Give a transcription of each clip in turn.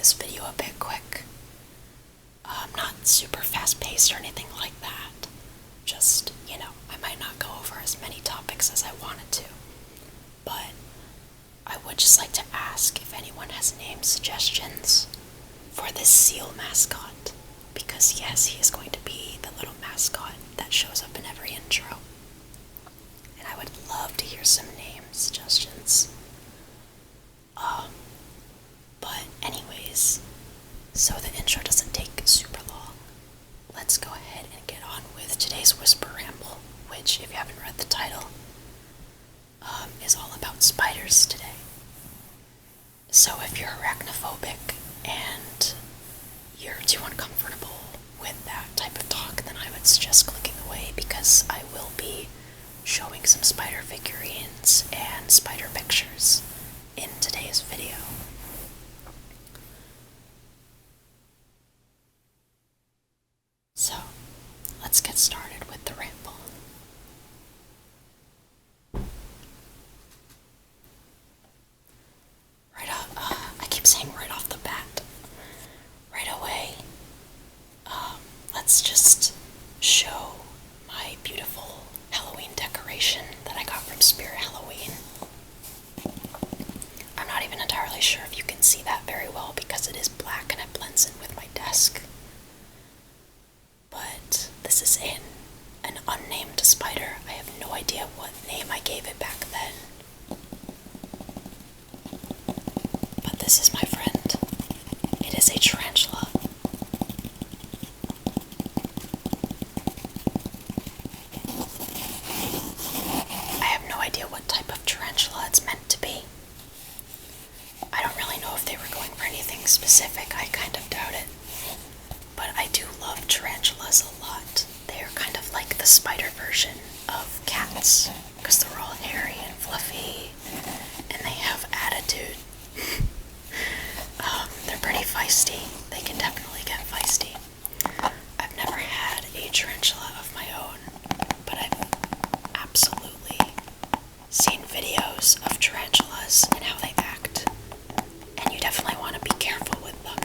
this video a bit quick. Not super fast paced or anything like that. Just, I might not go over as many topics as I wanted to. But I would just like to ask if anyone has name suggestions for this seal mascot. Because yes, he is going to be the little mascot that shows up in every intro. And I would love to hear some name suggestions. But anyways, so the intro doesn't take super long, let's go ahead and get on with today's Whisper Ramble, which, if you haven't read the title, is all about spiders today. So if you're arachnophobic and you're too uncomfortable with that type of talk, then I would suggest clicking away, because I will be showing some spider figurines and spider pictures in today's video. So, let's get started with the ramble. I keep saying right off the bat. Right away, let's just show my beautiful Halloween decoration that I got from Spirit Halloween. I'm not even entirely sure if you can see that very well because it is black and it blends in with my desk. But this is an unnamed spider. I have no idea what name I gave it back then. But this is my friend. It is a tarantula. I have no idea what type of tarantula it's meant to be. I don't really know if they were going for anything specific. I kind of doubt it. But I do love tarantulas a lot. They are kind of like the spider version of cats, because they're all hairy and fluffy, and they have attitude. They're pretty feisty. They can definitely get feisty. I've never had a tarantula of my own, but I've absolutely seen videos of tarantulas and how they act, and you definitely want to be careful with them.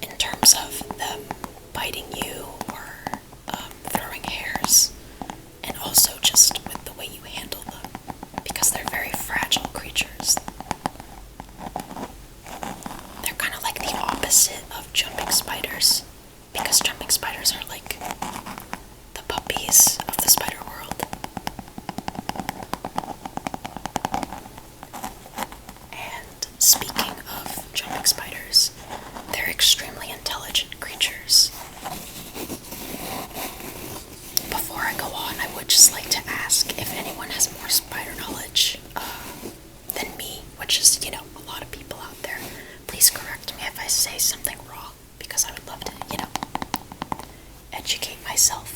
In terms of them biting you or throwing hairs, and also just with the way you handle them, because they're very fragile creatures. They're kind of like the opposite of jumping spiders, because jumping spiders are like the puppies of the spider world. And speaking of jumping spiders, they're extremely intelligent creatures. Before I go on, I would just like to ask if anyone has more spider knowledge than me, which is, a lot of people out there. Please correct me if I say something wrong, because I would love to, educate myself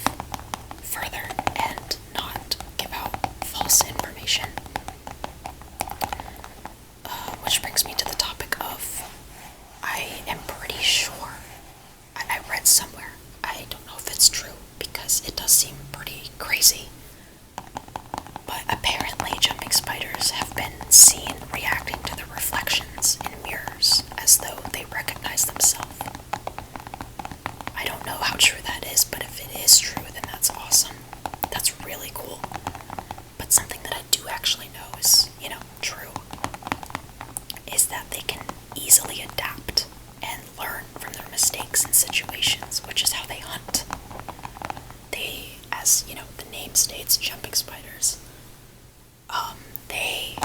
further and not give out false information. Which brings me to the topic of, I am pretty sure, I read somewhere, I don't know if it's true because it does seem pretty crazy, but apparently jumping spiders have been seen reacting to the reflections in mirrors as though they recognize themselves. I don't know how true that is, but if it is true, then that's awesome. That's really cool. But something that I do actually know is, true, is that they can easily adapt and learn from their mistakes and situations, which is how they hunt. They, as the name states, jumping spiders, they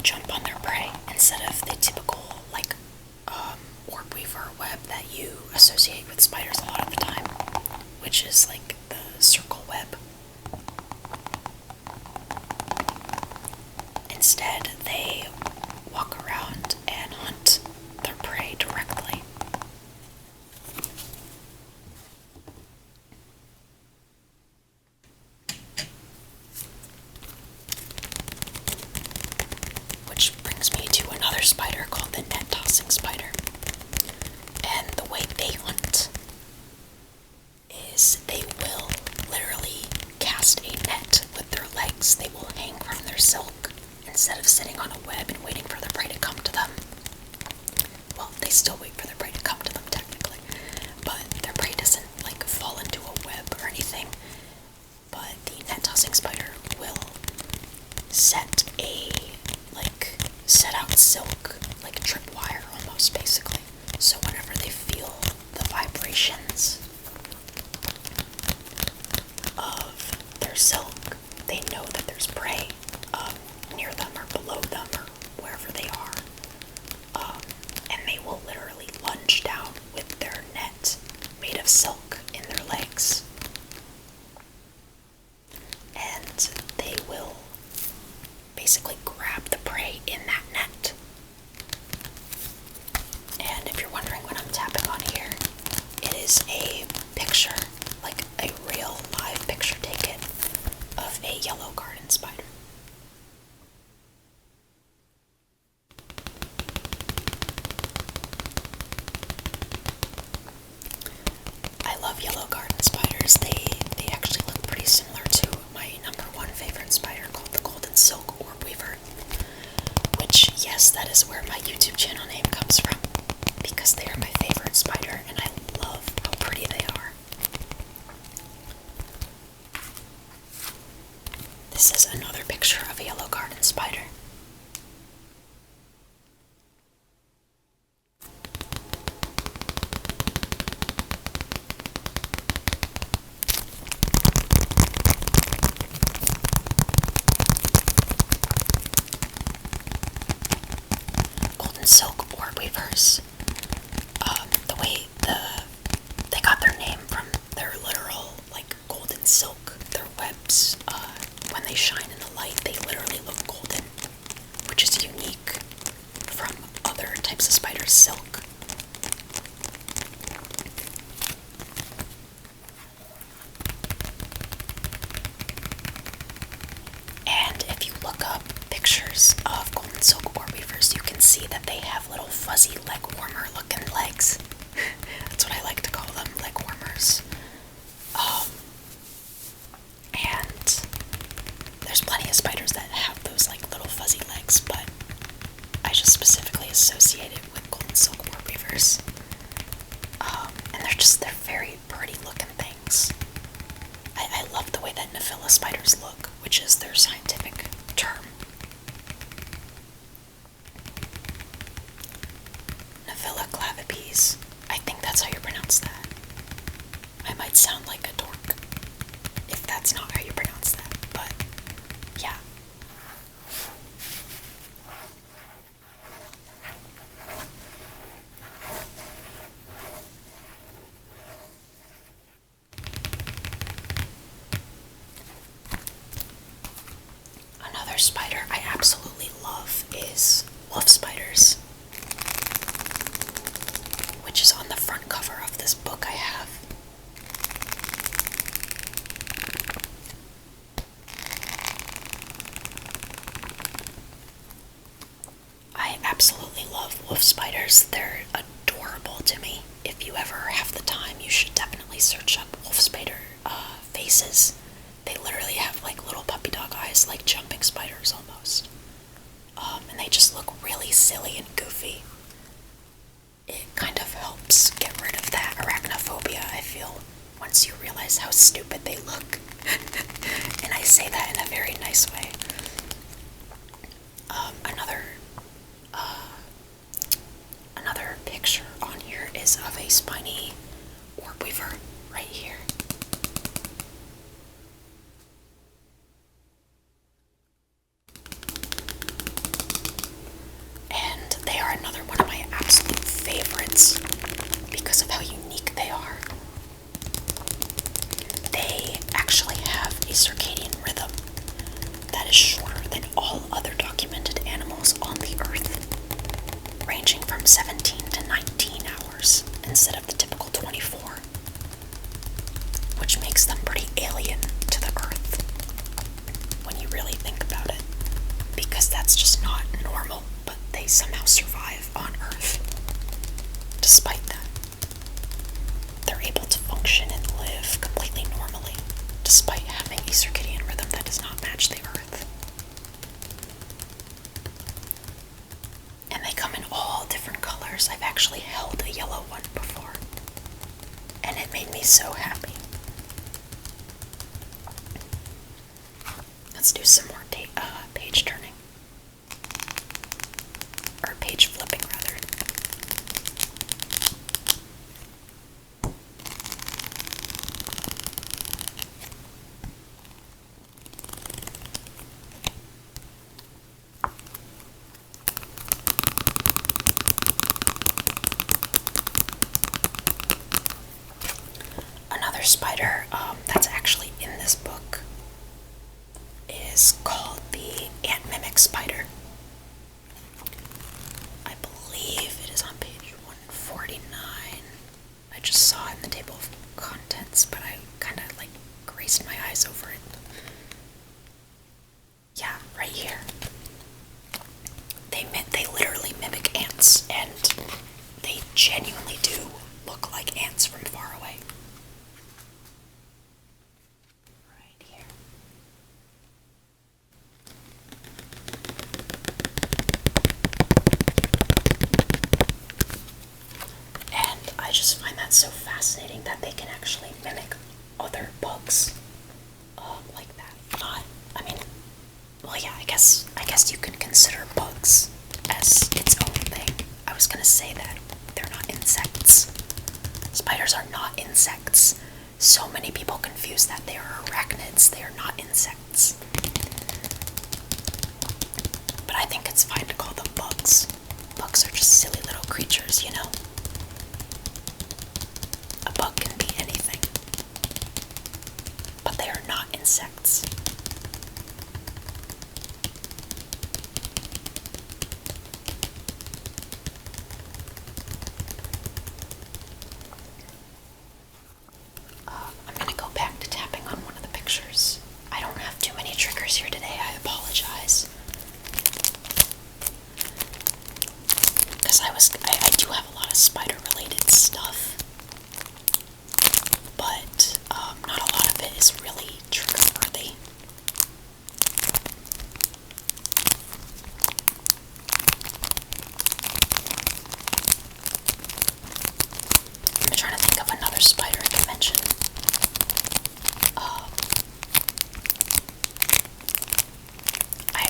jump on their prey instead of the typical orb weaver web that you associate with spiders a lot of the time, which is like the circle web. Instead, they walk around and hunt their prey directly. Which brings me to another spider called the net-tossing spider. And the way they hunt is they will instead of sitting on a web and waiting for their prey to come to them, well, they still wait for their prey to come to them technically, but their prey doesn't like fall into a web or anything. But the net tossing spider will set out silk, like tripwire almost basically. So whenever they feel the vibrations of their silk, they know that there's prey near them or below them or wherever they are. And they will literally lunge down with their net made of silk in their legs. And they will basically grab the prey in that net. And if you're wondering what I'm tapping on here, it is a picture, like a real live picture taken of a yellow garden spider. I love yellow garden spiders. They actually look pretty similar to my #1 favorite spider called the golden silk orb weaver, which, yes, that is where my YouTube channel name comes from, because they are my favorite spider and I love how pretty they are. This is another picture of a yellow garden spider. Golden silk orb weavers. The way they got their name from their literal, like, golden silk. Their webs, when they shine in the light, they literally look golden, which is unique from other types of spider silk. And if you look up pictures of golden silk orb weavers, you can see that they have little fuzzy leg warmer looking legs. That's what I like to call them, leg warmers. And there's plenty of spiders that have those like little fuzzy legs, but I just specifically associate it with golden silk orb weavers. And they're very pretty looking things. I love the way that Nephila spiders look, which is their scientific term. Nephila clavipes. I think that's how you pronounce that. I might sound like a dork if that's not how you pronounce that, but yeah. Another spider I absolutely love is wolf spiders, which is on the front cover of this book I have. I absolutely love wolf spiders. They're adorable to me. If you ever have the time, you should definitely search up wolf spider faces. They literally have like little puppy dog eyes, like jumping spiders almost. And they just look really silly and goofy. It kind of helps get rid of that arachnophobia, I feel, once you realize how stupid they look. And I say that in a very nice way. Another picture on here is of a spiny orb weaver right here. And they are another one of my absolute favorites because of how unique they are. They actually have a circadian rhythm that is shorter than all other documented animals on the earth, ranging from 17 to 19 hours instead of the typical 24, which makes them pretty alien to the earth when you really think about it, because that's just not normal, but they somehow survive on Earth. Despite that, they're able to function and live completely normally, despite having a circadian rhythm that does not match the Earth. And they come in all different colors. I've actually held a yellow one before, and it made me so happy. Let's do some more page turning. Or page flipping, rather. Another spider that's actually in this book is called the ant mimic spider. I believe it is on page 149. I just saw it in the table of contents, but I kind of like grazed my eyes over it. Yeah, right here. They literally mimic ants, and they genuinely do look like ants from far away. Right here. And I just find that so fascinating that they can actually mimic other bugs like that. Well, yeah, I guess you can consider bugs as its own thing. I was gonna say that they're not insects. Spiders are not insects. So many people confuse that they are arachnids. They are not insects. But I think it's fine to call them bugs. Bugs are just silly little creatures, you know? A bug can be anything. But they are not insects. I'm gonna go back to tapping on one of the pictures. I don't have too many triggers here today, I apologize. Because I do have a lot of spider related stuff, but not a lot of it is really trigger worthy. I'm trying to think of another spider I can mention.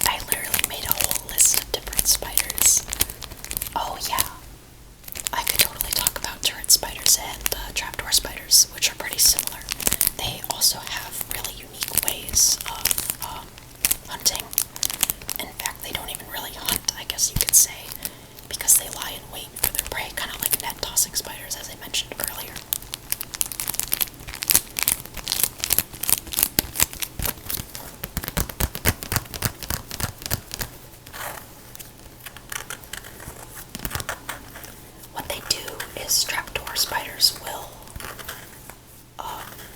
I literally made a whole list of different spiders. Oh yeah, I could totally talk about turret spiders and trapdoor spiders, which are pretty similar. They also have really unique ways of hunting. In fact, they don't even really hunt, I guess you could say, because they lie in wait for their prey, kind of like net tossing spiders, as I mentioned earlier. What they do is trapdoor spiders will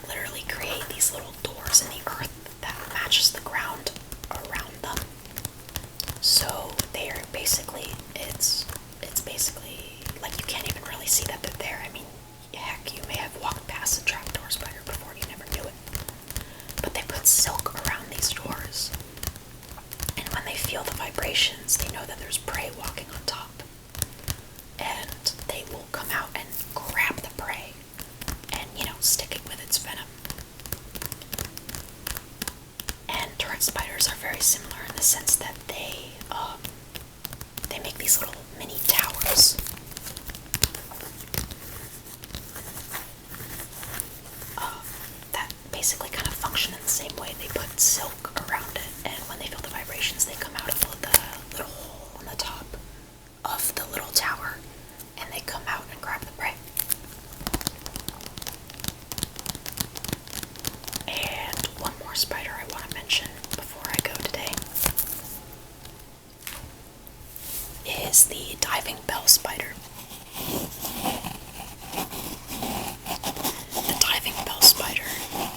literally create these little doors in the earth that matches the ground around them. So they're basically, it's basically like you can't even really see that they're there. I mean, heck, you may have walked past a trapdoor spider before you never knew it. But they put silk around these doors, and when they feel the vibrations, they know that there's prey walking on top. And they will come out and grab the prey and, stick it with its venom. And turret spiders are very similar in the sense that they make these little mini towers. That basically kind of function in the same way. They put silk around it, and when they feel the vibrations, they come out of the little hole on the top of the little tower, and they come out and grab the prey. And one more spider I want to mention before I go today is the diving bell spider. The diving bell spider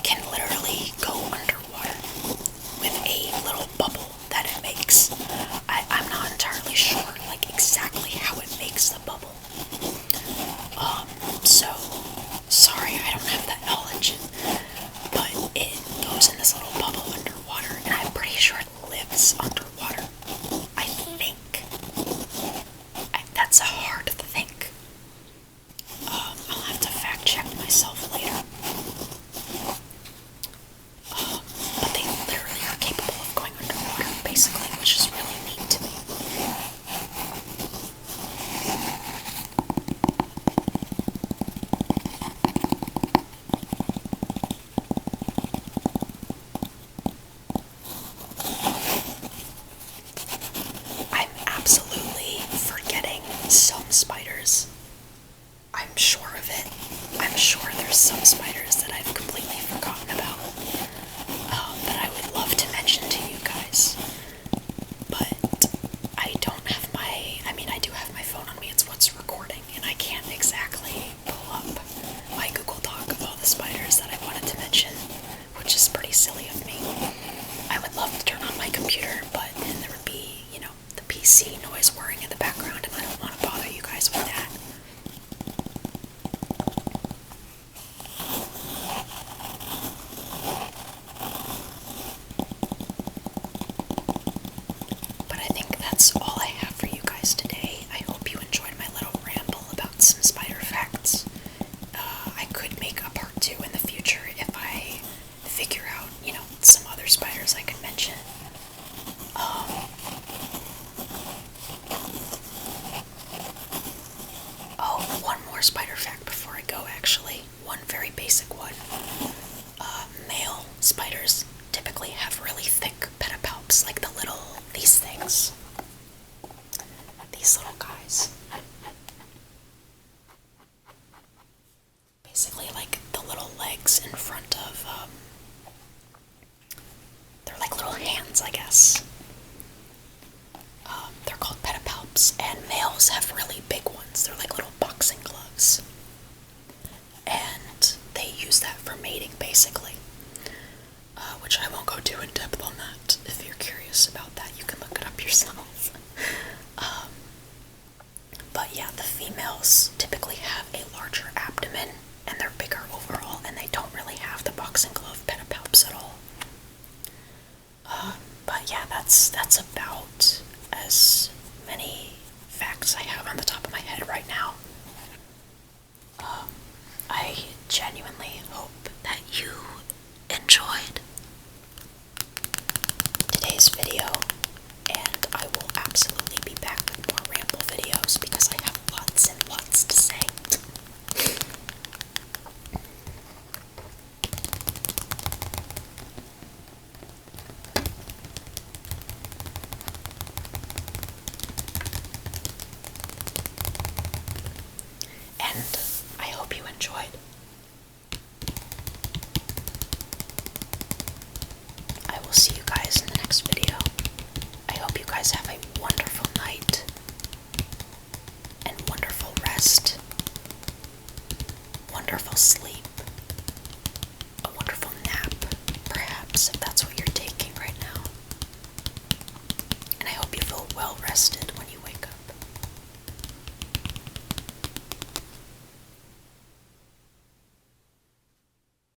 can literally go underwater with a little bubble that it makes. I'm not entirely sure exactly how it makes the bubble. So sorry, I don't have that knowledge. But it goes in this little bubble underwater, and I'm pretty sure it lives underwater. I think. spiders. I'm sure of it. I'm sure there's some spiders that I've completely forgotten about, that I would love to mention to you guys. But I don't have I do have my phone on me, it's what's recording, and I can't exactly pull up my Google Doc of all the spiders that I wanted to mention, which is pretty silly of me. I would love to turn on my computer, but then there would be, the PC noise whirring in the background, and I don't want to bother you guys with that. But I think that's all I have for you guys today. I hope you enjoyed my little ramble about some spider facts. I could make a part 2 in the future if I figure out, some other spiders I could mention. Oh, one more spider fact before I go, actually. One very basic one. Male spiders typically have really thick pedipalps, like these things. These little guys. Basically like the little legs in front of, they're like little hands, I guess. They're called pedipalps, and males have really big ones. They're like little boxing gloves. And they use that for mating, basically. Which I won't go too in depth on that. If you're curious about that, you can look it up yourself. But yeah, the females typically have a larger abdomen, and they're bigger overall, and they don't really have the boxing glove pedipalps at all. But yeah, that's about as many facts I have on the top of my head right now. I genuinely hope that you enjoyed today's video, and I will absolutely be back with more ramble videos because I have lots and lots to say. And I hope you enjoyed. I will see you guys in the next video. I hope you guys have a